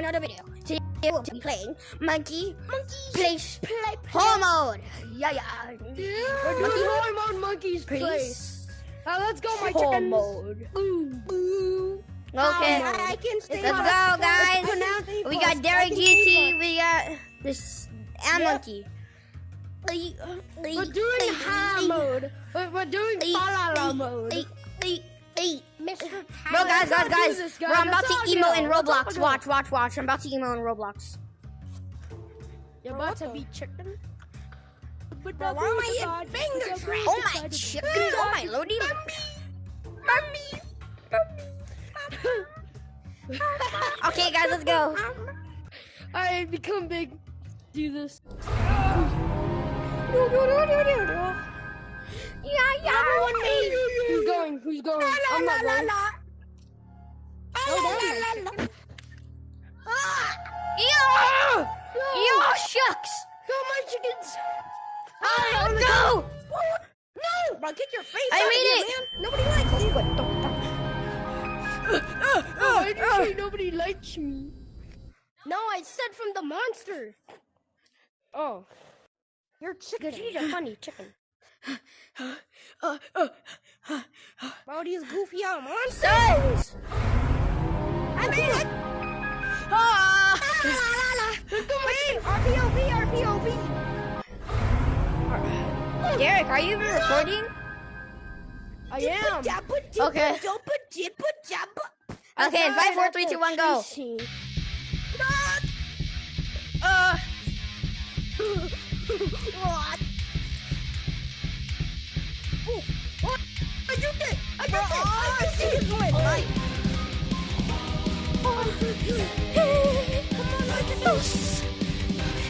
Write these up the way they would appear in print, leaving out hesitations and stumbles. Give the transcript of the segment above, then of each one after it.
another video. Today we'll be playing Monkey Place Horror Mode. Yeah. We're doing Horror Mode Monkey's Place. Let's go, my Horror chickens. Mode. Boo. Okay, I can stay let's go, guys. We got Derek GT. We got this Monkey. We're doing Ha mode. We're doing Falala mode. Bro, guys, I'm about to emo in Roblox. Watch. I'm about to emo in Roblox. You're about to be chicken? Bro, why am I in fingers? Oh my chicken, oh my lordy. Mommy. Okay, guys, let's go. I become big. Do this. Yeah. Who's going? I'm not going. Yo, shucks. Go, my chickens. No. Bro, get your face I out made of here, it. man. Nobody likes you. Why did you say nobody likes me? No, I said from the monster. Oh. You're chicken. You're a funny chicken. Bro, these goofy out monsters. I made it. RPOV. Derek, are you even recording? I am. Okay. Okay, in 5, 4, 3, 2, 1, go. I did it!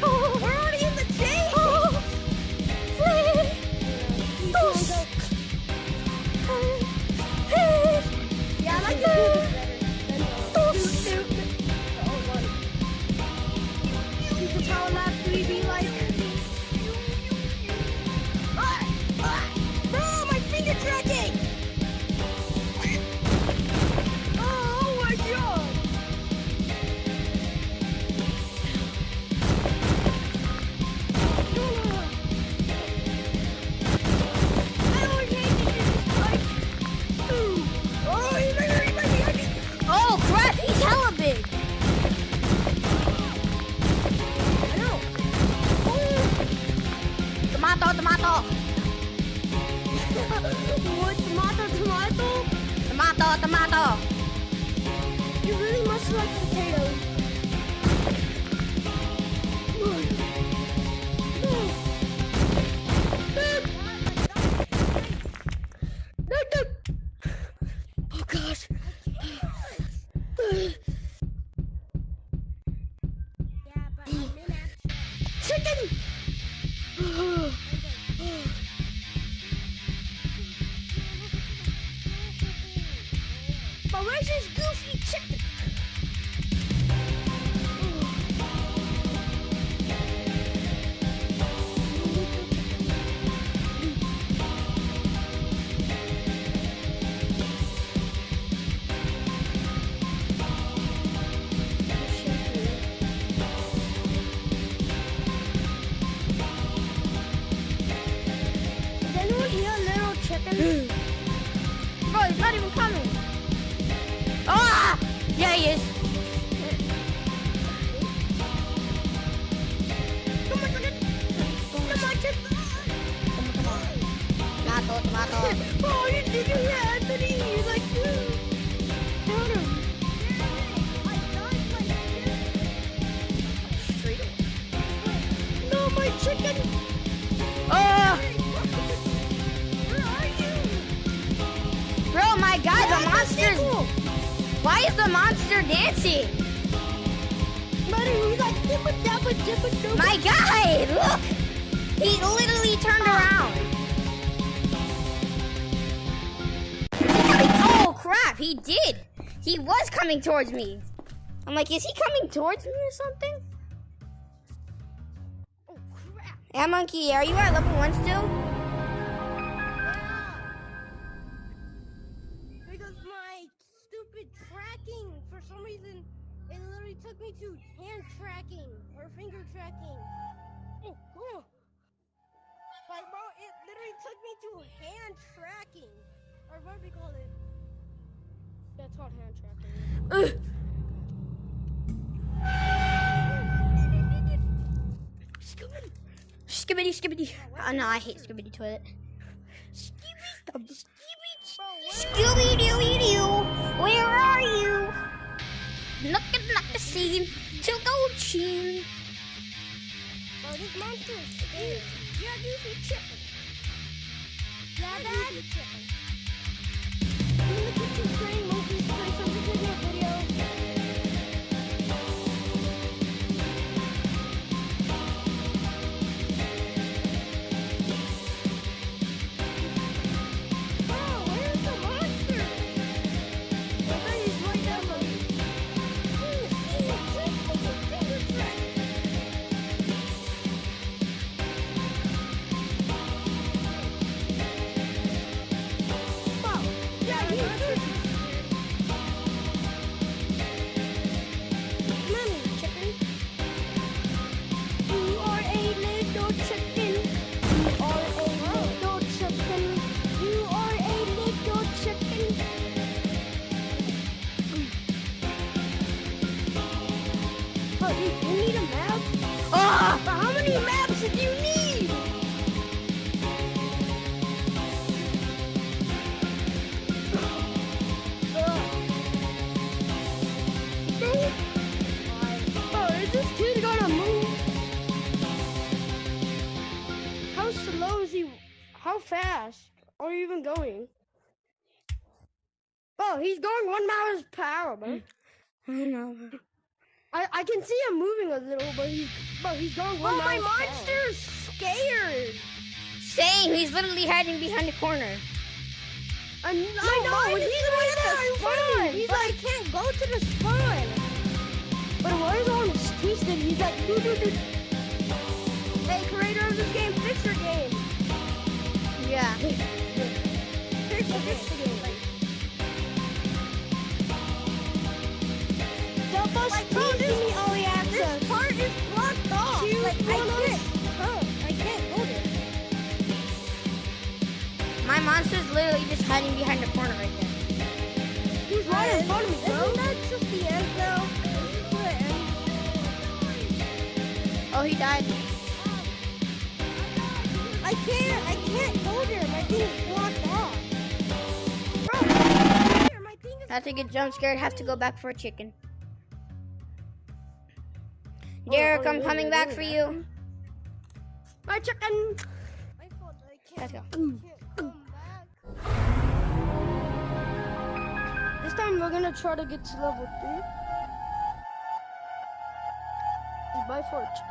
We're already in the cave! Yeah, I like to do this better. You can tell that we be like... Bro, my finger dragging! Oh my god! Oh, crap, he's hella big. I know. Tomato. What? Tomato. You really must like potatoes. Oh gosh. Chicken! But where's this goofy chicken? Is anyone here a little chicken? Bro, he's not even coming. Ah! Yeah, he is. Come on, chicken! Tomato. Oh, you did it, Anthony! You're like, got him. No, my chicken! Where are you? Bro, my God, the monster's... Why is the monster dancing? My guy, look! He literally turned around. Oh, crap, he did. He was coming towards me. I'm like, is he coming towards me or something? Oh, crap. Yeah, Monkey, are you at level 1 still? Because my stupid tracking, for some reason, It literally took me to hand tracking or finger tracking. Oh. Like, bro, it literally took me to hand tracking. Or what do we call it? That's called hand tracking. Skibbity, skibbity. Oh no, I hate skibbity toilet. Scooby-Dooby-Doo, where are you? Looking like the scene to go cheer. Bro, this monster is scared. Yeah, dude, he's chicken. Yeah, Dad? I'm in the kitchen playing Monkey's Play, so this is your video. How fast are you even going? Oh, he's going 1 mile per hour, man. I know. I can see him moving a little, but he's going 1 mile. My monster's scared. Same. He's literally hiding behind the corner. I know. He's right there in front of me. He's like, I can't go to the spawn. But why is on his twisted? He's like, doo. Hey, creator of this game, fix your game. Yeah. Fix the game. Help us, like, please give me all the access. This part is blocked off. I can't go there. My monster's literally just hiding behind the corner right there. He's right in front of me, bro. Isn't that just the end, though? Oh, he died. I can't go there. My thing is blocked off. Bro, I think get jump scared. Have to go back for a chicken. Derek, I'm coming back for you. My chicken. Let's go. This time we're gonna try to get to level 3. By fortune.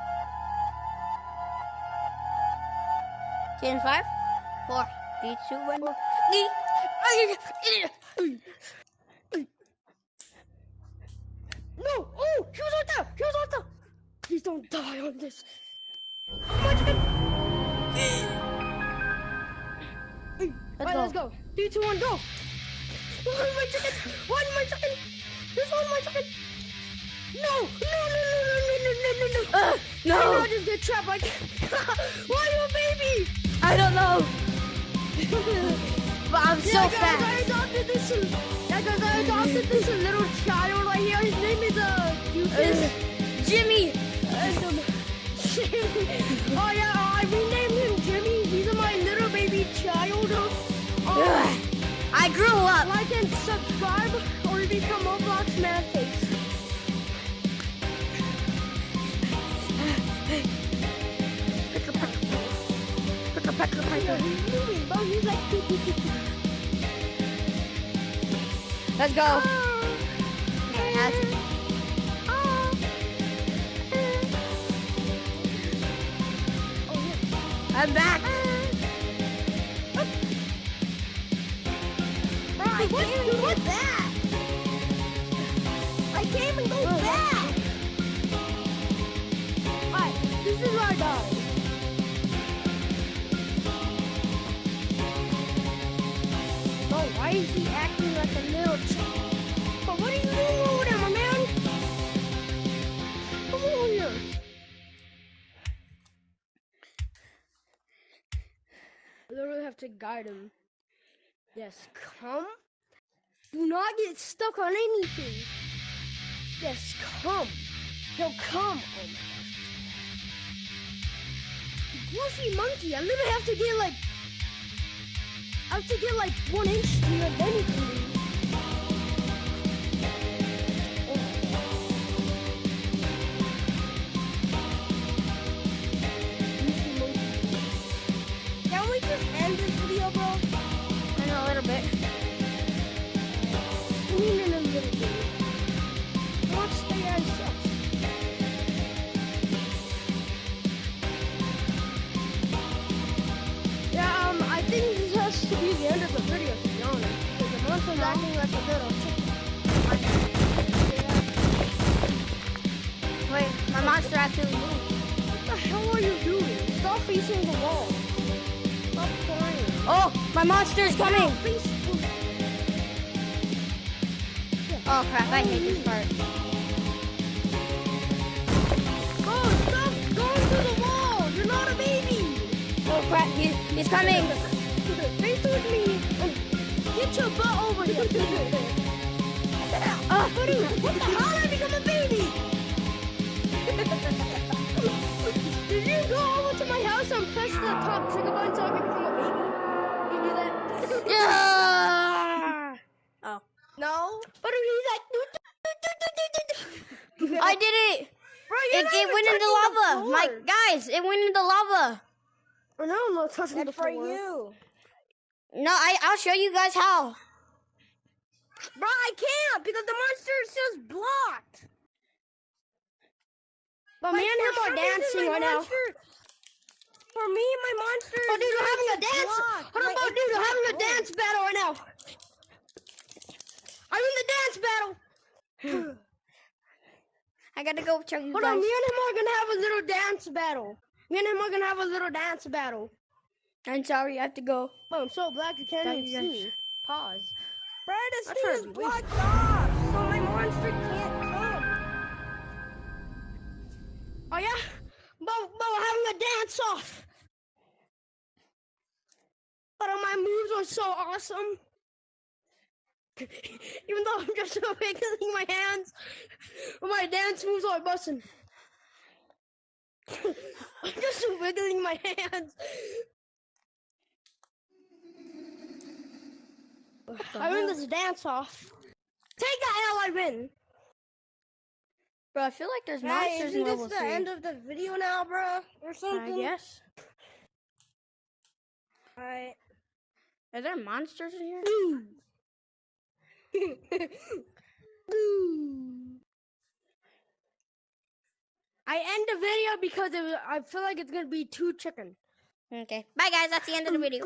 10, 5, 4, 3, 2, 1. No! Oh! He was right there! He was right there! Please don't die on this. Let's go. 3, 2, 1, go! One my chicken! One my chicken! This one my chicken! No! No! I just get trapped. Why are you a baby? I don't know. But I'm so fast. I adopted this little child right here. His name is Jimmy. Oh yeah, I renamed him Jimmy. He's my little baby child. I grew up. Like and subscribe or become Roblox Man Face. He's like, let's go. I'm back. What's that? I can't even go back. Alright, this is our dog. Why is he acting like a little child? But what are you doing over there, my man? literally have to guide him. Yes, come. Do not get stuck on anything. Yes, come. No, come. Oh my gosh. Goofy monkey. I literally have to get like. I have to get like 1 inch to your then you can leave. Can we just end this video, bro? I know a little bit. I mean, in a little bit. Don't stay on stuff. Yeah, I think this has to be the end of the video, to be honest. Because the monster's acting like a little chicken. Wait, my monster actually moved. What the hell are you doing? Stop facing the wall. Stop crying. Oh, my monster's coming. Face. Oh crap, I hate this part. Oh, stop going to the wall. You're not a baby. Oh crap, he's coming. Face with me. Get your butt over here. Buddy, what the hell? I become a baby. Did you go over to my house and press the top trigger button so I can become a baby? You do that? Yeah. Oh, No. But he's like. I did it. Bro, you're not It even went into touching the lava. floor. My guys, it went into lava. Oh, no, I'm not touching the Good for floor. you. No, I'll show you guys how. Bro, I can't because the monster is just blocked. But me and him are dancing right now. For me, my monster Oh, dude, we're having a dance. blocked. Hold on, Like, bro, dude, we're it's having a not dance battle right now. I'm in the dance battle. I gotta go show you Hold guys. on, me and him are gonna have a little dance battle. Me and him are gonna have a little dance battle. I'm sorry, I have to go. Bro, I'm so black you can't Bye, even guys. see me. Pause. Bro, this That's thing hard is to wait. blocked off, so my monster can't come. Oh yeah? But we're having a dance off. But my moves are so awesome. Even though I'm just wiggling my hands, my dance moves are busting. I'm just wiggling my hands. I win this dance off. Take that L, I win. Bro, I feel like there's Hey, monsters in isn't level this the 3. end of the video now, bro? Or I something? guess. Alright. Are there monsters in here? I end the video because I feel like it's gonna be too chicken. Okay. Bye, guys. That's the end of the video.